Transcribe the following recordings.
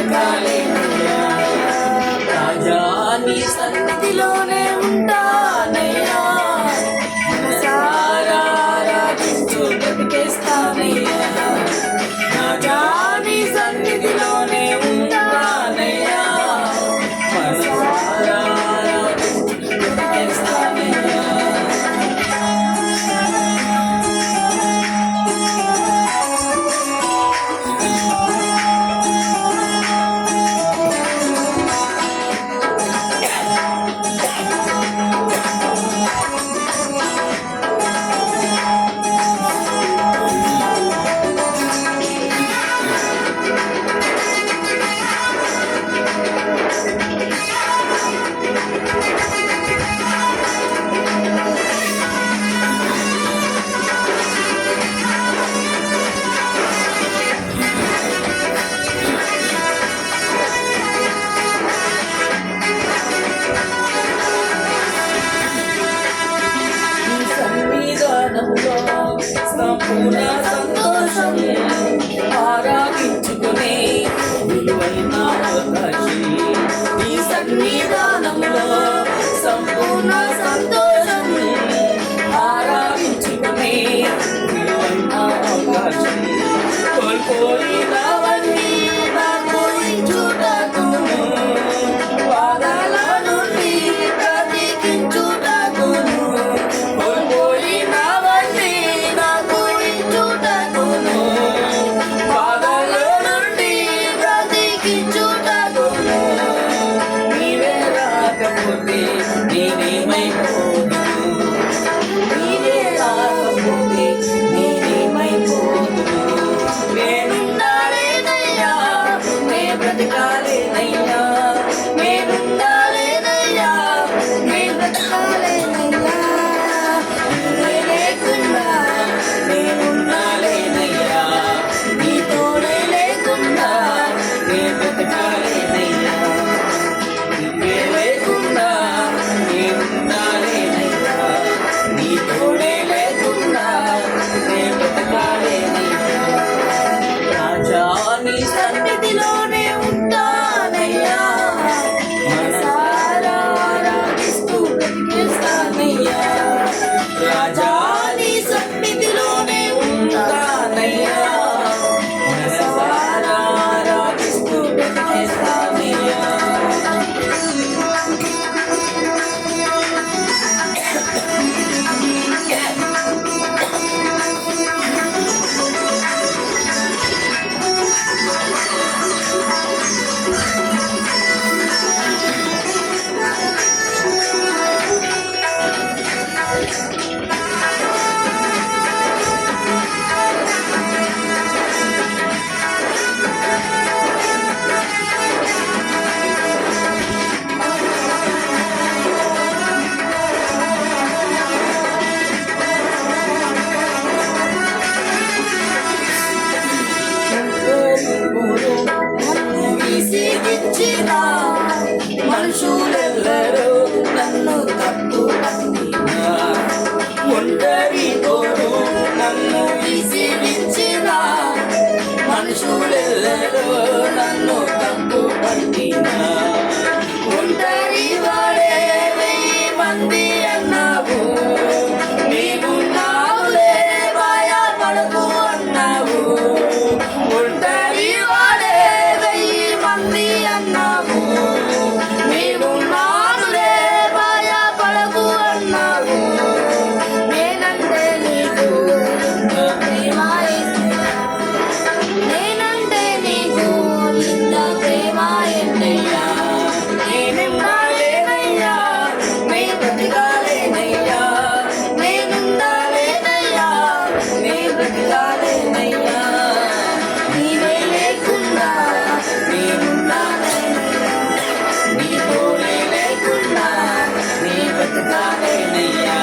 బ్రతకాలేనయ్యా. రాజా నీ సన్నిధిలోనే ఉంటానయ్యా, మనసారా ఆరాధిస్తూ బ్రతికేస్తానయ్యా. రాజా నీ సన్నిధిలోనే ఉంటానయ్యా, మనసారా ఆరాధిస్తూ బ్రతికేస్తానయ్యా. సంపూర్ణ సంతోషం ఆరాధించుకునే విలువైన అవకాశం. ఈ సన్నిధానంలో సంపూర్ణ సంతోషం ఆరాధించుకునే విలువైన అవకాశం. కోల్పోయినవన్నీ నాకు ఇచ్చుటకును, వాదాల నుండి బ్రతికించుటకును. కోల్పోయినవన్నీ నాకు ఇచ్చుటకును, వాదాల నుండి బ్రతికించుటకును. నీవే రాకపోతే నేనేమైపోదును, నీవే రాకపోతే నేనేమైపోదును. నేనుండాలేనయ్యా, నే బ్రతకాలేనయ్యా, నేనుండాలేనయ్యా, నే బ్రతకాలేనయ్యా. నువ్వే లేకుండా నేనుండాలేనయ్యా, నీ తోడే లేకుండా నే బ్రతకాలేనయ్యా. నువ్వే లేకుండా నేనుండాలేనయ్యా, నీ తోడే లేకుండా నే బ్రతకాలేనయ్యా. రాజా నీ సన్నిధిలోనే ఉంటానయ్యా, మనసారా ఆరాధిస్తూ బ్రతికేస్తానయ్యా. రాజా నీ సన్నిధిలోనే ఉంటానయ్యా, మనసారా ఆరాధిస్తూ బ్రతికేస్తానయ్యా. విసిగించిన మనుషులెల్లరూ నన్ను తప్పు పట్టినా, ఒంటరి తోడు నన్ను విసిగించిన మనుషులెల్లరూ నన్ను తప్పు పట్టినా. ఒంటరి వాడే 1000 మంది అన్నావు, నీవు నావులే భయపడకు అన్నావు. ఒంటరి వాడే 1000 మంది అన్నావు, నీవు నావులే భయపడకు అన్నావు. నేనంటే నీకు ఎంత ప్రేమ యేసయ్యా, నేనంటే నీకు ఎంత ప్రేమ యేసయ్యా. నేనుండాలేనయ్యా, నే బ్రతకాలేనయ్యా, నేనుండాలేనయ్యా, నే బ్రతకాలేనయ్యా. నీవే లేకుండా నేనుండాలేనయ్యా, నీ తోడే లేకుండా నే బ్రతకాలేనయ్యా.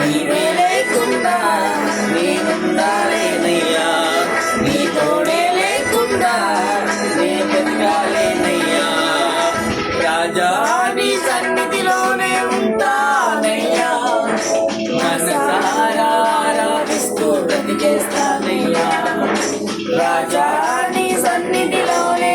నీవే లేకుండా నేనుండాలేనయ్యా, నీ తోడే లేకుండా నే బ్రతకాలేనయ్యా. రాజా నీ సన్నిధిలోనే ఉంటానయ్యా, మనసారా ఆరాధిస్తూ బ్రతికేస్తానయ్యా. రాజా నీ సన్నిధిలోనే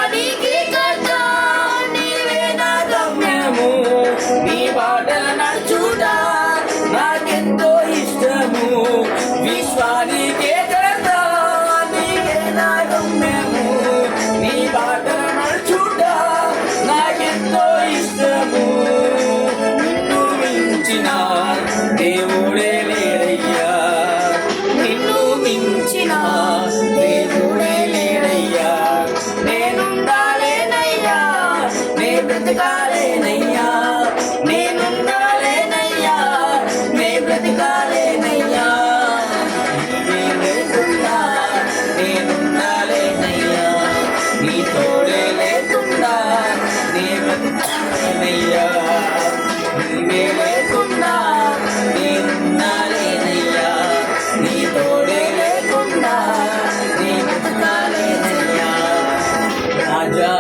విశ్వానికి కర్త నీవే నా గమ్యము నీ బాటల నడుచుట నాకెంతో ఇష్టము విశ్వానికి కర్త నీవే నా గమ్యము నీ బాటల నడుచుట నాకెంతో ఇష్టము నిన్ను మించిన దేవుడే లేడయ్యా నిన్ను మించిన దేవుడే లేడయ్యా నేనుండాలేనయ్యా నే బ్రతకాలేనయ్యా నేనుండాలేనయ్యా నే బ్రతకాలేనయ్యా నీ లేకుండా నేనుండాలేనయ్యా నీ తోడే లేకుండా నే బ్రతకాలేనయ్యా నీవే లేకుండా నేనుండాలేనయ్యా నీ తోడే లేకుండా నీ బ్రతకాలేనయ్యా రాజా